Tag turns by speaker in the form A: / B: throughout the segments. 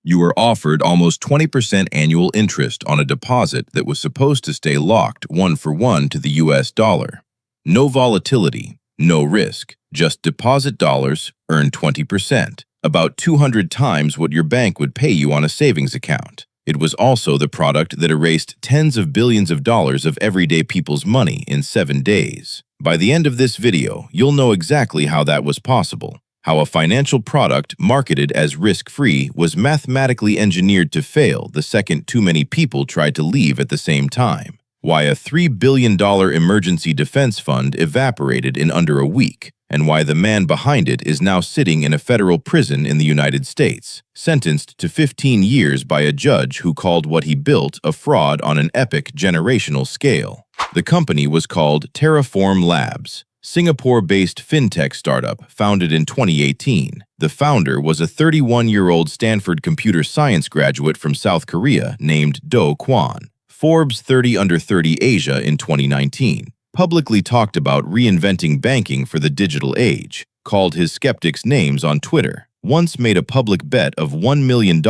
A: You were offered almost 20% annual interest on a deposit that was supposed to stay locked 1-for-1 to the US dollar. No volatility, no risk, just deposit dollars, earn 20%, about 200 times what your bank would pay you on a savings account. It was also the product that erased tens of billions of dollars of everyday people's money in 7 days. By the end of this video, you'll know exactly how that was possible. How a financial product marketed as risk-free was mathematically engineered to fail the second too many people tried to leave at the same time. Why a $3 billion emergency defense fund evaporated in under a week, and why the man behind it is now sitting in a federal prison in the United States, sentenced to 15 years by a judge who called what he built a fraud on an epic generational scale. The company was called Terraform Labs, Singapore-based fintech startup founded in 2018. The founder was a 31-year-old Stanford computer science graduate from South Korea named Do Kwon. Forbes 30 Under 30 Asia in 2019 publicly talked about reinventing banking for the digital age, called his skeptics names on Twitter, once made a public bet of $1 million,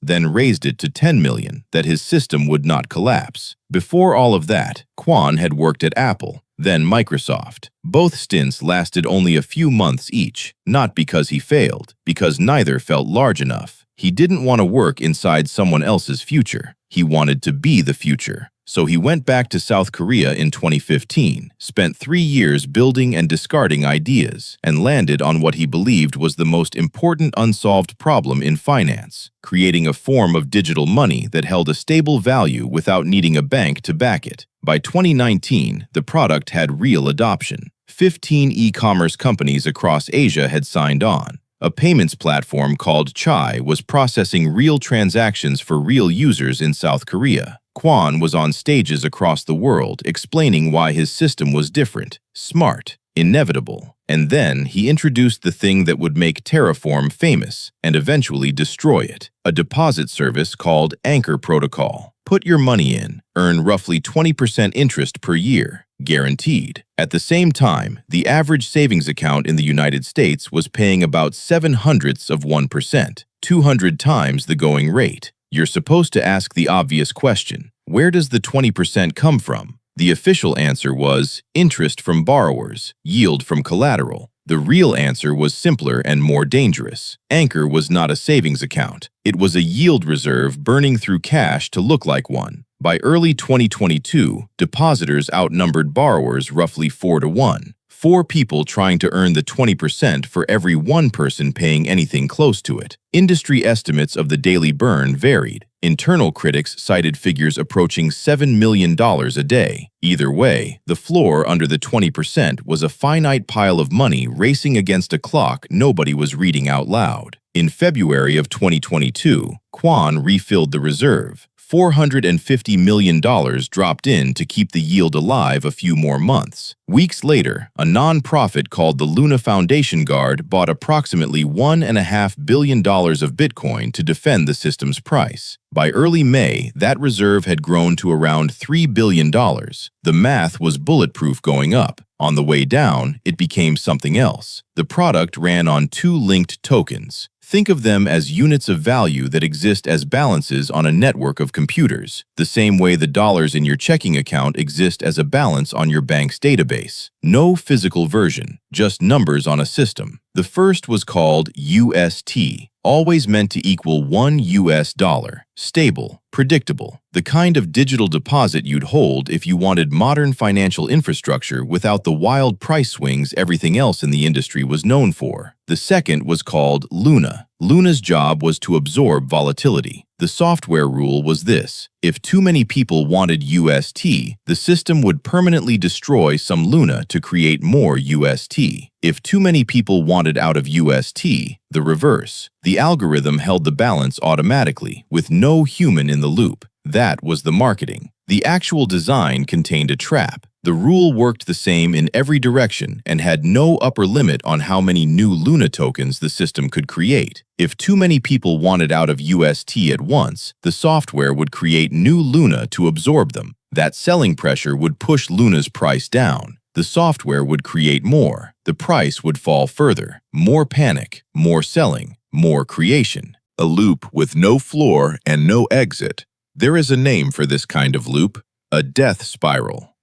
A: then raised it to $10 million, that his system would not collapse. Before all of that, Kwon had worked at Apple, then Microsoft. Both stints lasted only a few months each, not because he failed, because neither felt large enough. He didn't want to work inside someone else's future. He wanted to be the future. So he went back to South Korea in 2015, spent 3 years building and discarding ideas, and landed on what he believed was the most important unsolved problem in finance, creating a form of digital money that held a stable value without needing a bank to back it. By 2019, the product had real adoption. 15 e-commerce companies across Asia had signed on. A payments platform called Chai was processing real transactions for real users in South Korea. Kwon was on stages across the world explaining why his system was different, smart, inevitable. And then he introduced the thing that would make Terraform famous and eventually destroy it, a deposit service called Anchor Protocol. Put your money in, earn roughly 20% interest per year, guaranteed. At the same time, the average savings account in the United States was paying about 0.07%, 200 times the going rate. You're supposed to ask the obvious question, where does the 20% come from? The official answer was interest from borrowers, yield from collateral. The real answer was simpler and more dangerous. Anchor was not a savings account. It was a yield reserve burning through cash to look like one. By early 2022, depositors outnumbered borrowers roughly 4-to-1. 4 people trying to earn the 20% for every 1 person paying anything close to it. Industry estimates of the daily burn varied. Internal critics cited figures approaching $7 million a day. Either way, the floor under the 20% was a finite pile of money racing against a clock nobody was reading out loud. In February of 2022, Kwon refilled the reserve. $450 million dropped in to keep the yield alive a few more months. Weeks later, a non-profit called the Luna Foundation Guard bought approximately $1.5 billion of Bitcoin to defend the system's price. By early May, that reserve had grown to around $3 billion. The math was bulletproof going up. On the way down, it became something else. The product ran on 2 linked tokens. Think of them as units of value that exist as balances on a network of computers, the same way the dollars in your checking account exist as a balance on your bank's database. No physical version, just numbers on a system. The first was called UST, always meant to equal $1. Stable, predictable, the kind of digital deposit you'd hold if you wanted modern financial infrastructure without the wild price swings everything else in the industry was known for. The second was called Luna. Luna's job was to absorb volatility. The software rule was this: if too many people wanted UST, the system would permanently destroy some Luna to create more UST. If too many people wanted out of UST, the reverse. The algorithm held the balance automatically, with no human in the loop. That was the marketing. The actual design contained a trap. The rule worked the same in every direction and had no upper limit on how many new Luna tokens the system could create. If too many people wanted out of UST at once, the software would create new Luna to absorb them. That selling pressure would push Luna's price down. The software would create more. The price would fall further. More panic, more selling, more creation. A loop with no floor and no exit. There is a name for this kind of loop, a death spiral.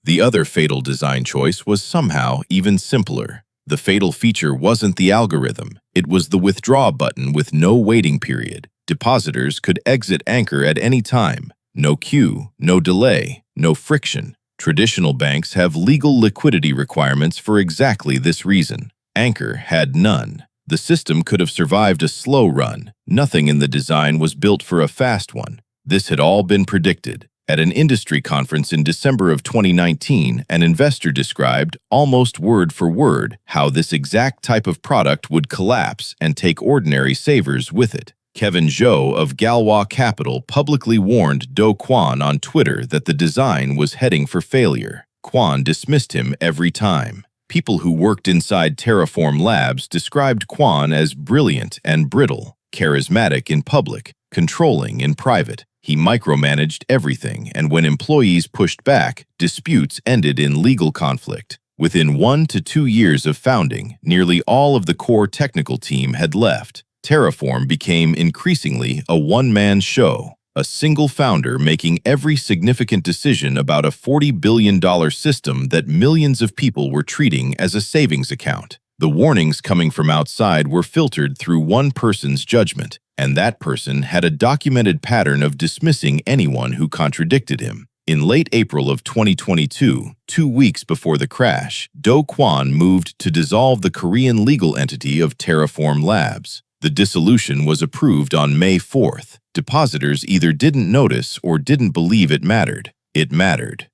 A: The other fatal design choice was somehow even simpler. The fatal feature wasn't the algorithm, it was the withdraw button with no waiting period. Depositors could exit Anchor at any time. No queue, no delay, no friction. Traditional banks have legal liquidity requirements for exactly this reason. Anchor had none. The system could have survived a slow run. Nothing in the design was built for a fast one. This had all been predicted. At an industry conference in December of 2019, an investor described, almost word for word, how this exact type of product would collapse and take ordinary savers with it. Kevin Zhou of Galois Capital publicly warned Do Kwon on Twitter that the design was heading for failure. Kwon dismissed him every time. People who worked inside Terraform Labs described Kwon as brilliant and brittle, charismatic in public, controlling in private. He micromanaged everything, and when employees pushed back, disputes ended in legal conflict. Within 1 to 2 years of founding, nearly all of the core technical team had left. Terraform became increasingly a one-man show, a single founder making every significant decision about a $40 billion system that millions of people were treating as a savings account. The warnings coming from outside were filtered through one person's judgment, and that person had a documented pattern of dismissing anyone who contradicted him. In late April of 2022, 2 weeks before the crash, Do Kwon moved to dissolve the Korean legal entity of Terraform Labs. The dissolution was approved on May 4th. Depositors either didn't notice or didn't believe it mattered. It mattered.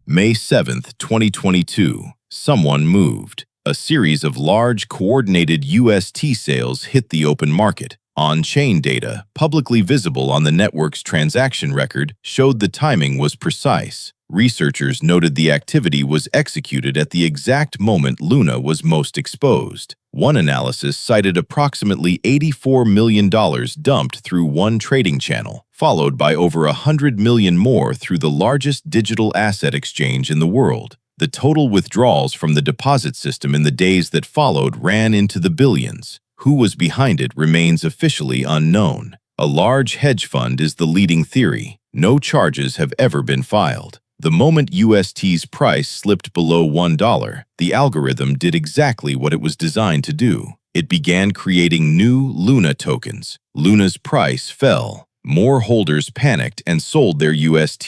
A: May 7th, 2022. Someone moved. A series of large, coordinated UST sales hit the open market. On-chain data, publicly visible on the network's transaction record, showed the timing was precise. Researchers noted the activity was executed at the exact moment Luna was most exposed. One analysis cited approximately $84 million dumped through one trading channel, followed by over $100 million more through the largest digital asset exchange in the world. The total withdrawals from the deposit system in the days that followed ran into the billions. Who was behind it remains officially unknown. A large hedge fund is the leading theory. No charges have ever been filed. The moment UST's price slipped below $1, the algorithm did exactly what it was designed to do. It began creating new Luna tokens. Luna's price fell. More holders panicked and sold their UST.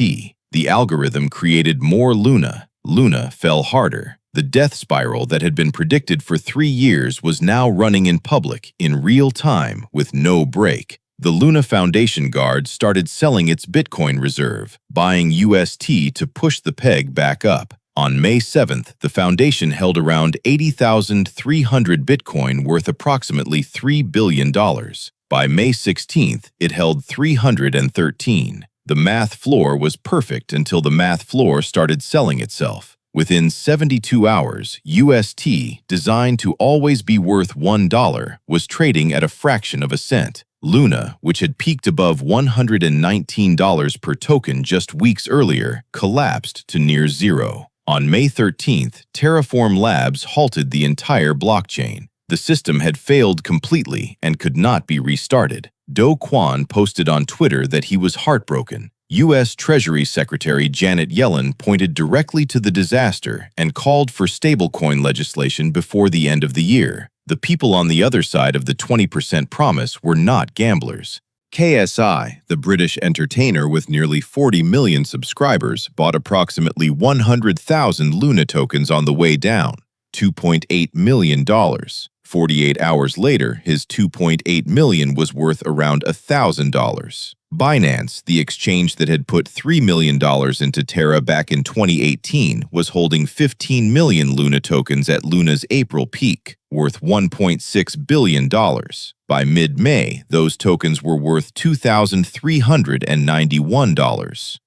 A: The algorithm created more Luna. Luna fell harder. The death spiral that had been predicted for 3 years was now running in public, in real time, with no break. The Luna Foundation Guard started selling its Bitcoin reserve, buying UST to push the peg back up. On May 7th, the foundation held around 80,300 Bitcoin worth approximately $3 billion. By May 16th, it held 313. The math floor was perfect until the math floor started selling itself. Within 72 hours, UST, designed to always be worth $1, was trading at a fraction of a cent. Luna, which had peaked above $119 per token just weeks earlier, collapsed to near zero. On May 13th, Terraform Labs halted the entire blockchain. The system had failed completely and could not be restarted. Do Kwon posted on Twitter that he was heartbroken. U.S. Treasury Secretary Janet Yellen pointed directly to the disaster and called for stablecoin legislation before the end of the year. The people on the other side of the 20% promise were not gamblers. KSI, the British entertainer with nearly 40 million subscribers, bought approximately 100,000 Luna tokens on the way down, $2.8 million. 48 hours later, his $2.8 million was worth around $1,000. Binance, the exchange that had put $3 million into Terra back in 2018, was holding 15 million Luna tokens at Luna's April peak, worth $1.6 billion. By mid-May, those tokens were worth $2,391.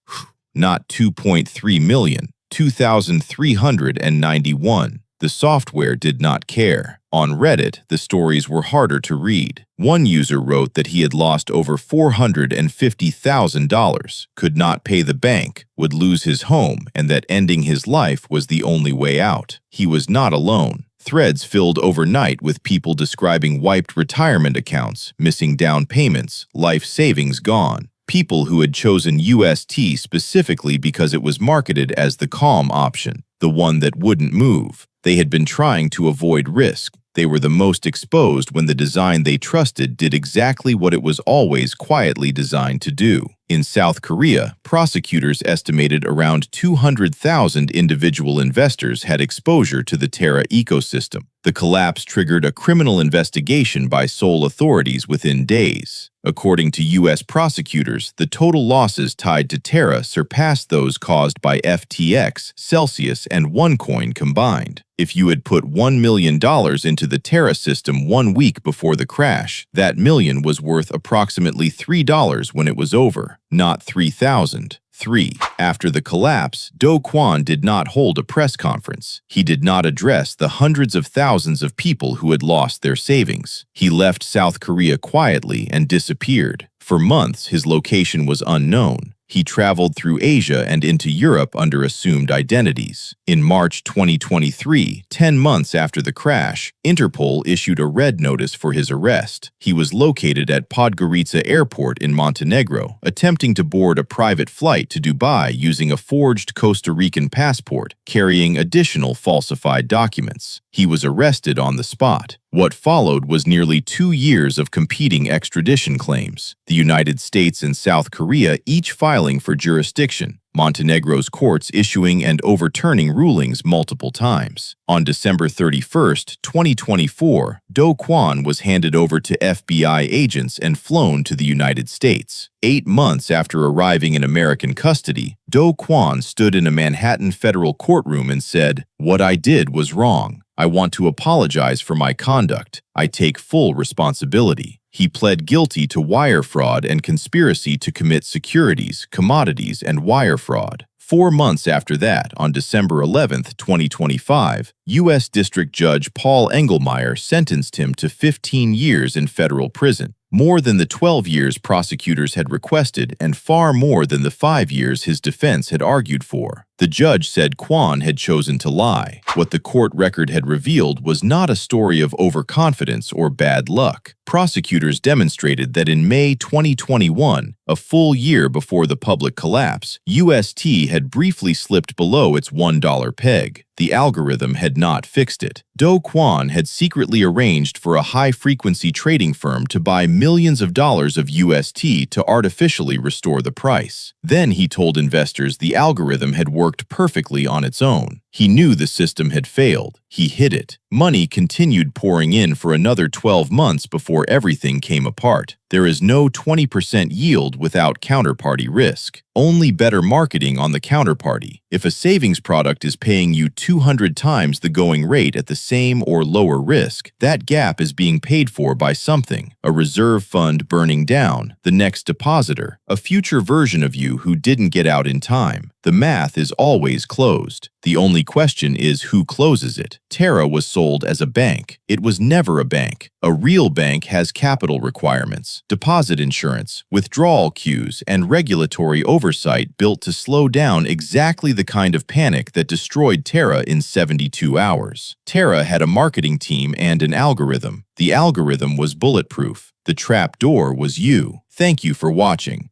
A: Not 2.3 million, 2,391. The software did not care. On Reddit, the stories were harder to read. One user wrote that he had lost over $450,000, could not pay the bank, would lose his home, and that ending his life was the only way out. He was not alone. Threads filled overnight with people describing wiped retirement accounts, missing down payments, life savings gone. People who had chosen UST specifically because it was marketed as the calm option, the one that wouldn't move. They had been trying to avoid risk. They were the most exposed when the design they trusted did exactly what it was always quietly designed to do. In South Korea, prosecutors estimated around 200,000 individual investors had exposure to the Terra ecosystem. The collapse triggered a criminal investigation by Seoul authorities within days. According to U.S. prosecutors, the total losses tied to Terra surpassed those caused by FTX, Celsius, and OneCoin combined. If you had put $1 million into the Terra system 1 week before the crash, that million was worth approximately $3 when it was over, not 3,000. 3. After the collapse, Do Kwon did not hold a press conference. He did not address the hundreds of thousands of people who had lost their savings. He left South Korea quietly and disappeared. For months, his location was unknown. He traveled through Asia and into Europe under assumed identities. In March 2023, 10 months after the crash, Interpol issued a red notice for his arrest. He was located at Podgorica Airport in Montenegro, attempting to board a private flight to Dubai using a forged Costa Rican passport, carrying additional falsified documents. He was arrested on the spot. What followed was nearly 2 years of competing extradition claims, the United States and South Korea each filing for jurisdiction, Montenegro's courts issuing and overturning rulings multiple times. On December 31, 2024, Do Kwon was handed over to FBI agents and flown to the United States. 8 months after arriving in American custody, Do Kwon stood in a Manhattan federal courtroom and said, "What I did was wrong. I want to apologize for my conduct. I take full responsibility." He pled guilty to wire fraud and conspiracy to commit securities, commodities, and wire fraud. 4 months after that, on December 11, 2025, U.S. District Judge Paul Engelmeyer sentenced him to 15 years in federal prison, more than the 12 years prosecutors had requested and far more than the 5 years his defense had argued for. The judge said Kwon had chosen to lie. What the court record had revealed was not a story of overconfidence or bad luck. Prosecutors demonstrated that in May 2021, a full year before the public collapse, UST had briefly slipped below its $1 peg. The algorithm had not fixed it. Do Kwon had secretly arranged for a high-frequency trading firm to buy millions of dollars of UST to artificially restore the price. Then he told investors the algorithm had worked perfectly on its own. He knew the system had failed. He hid it. Money continued pouring in for another 12 months before everything came apart. There is no 20% yield without counterparty risk. Only better marketing on the counterparty. If a savings product is paying you 200 times the going rate at the same or lower risk, that gap is being paid for by something. A reserve fund burning down, the next depositor, a future version of you who didn't get out in time. The math is always closed. The only question is who closes it. Terra was sold as a bank. It was never a bank. A real bank has capital requirements, deposit insurance, withdrawal queues, and regulatory oversight built to slow down exactly the kind of panic that destroyed Terra in 72 hours. Terra had a marketing team and an algorithm. The algorithm was bulletproof. The trap door was you. Thank you for watching.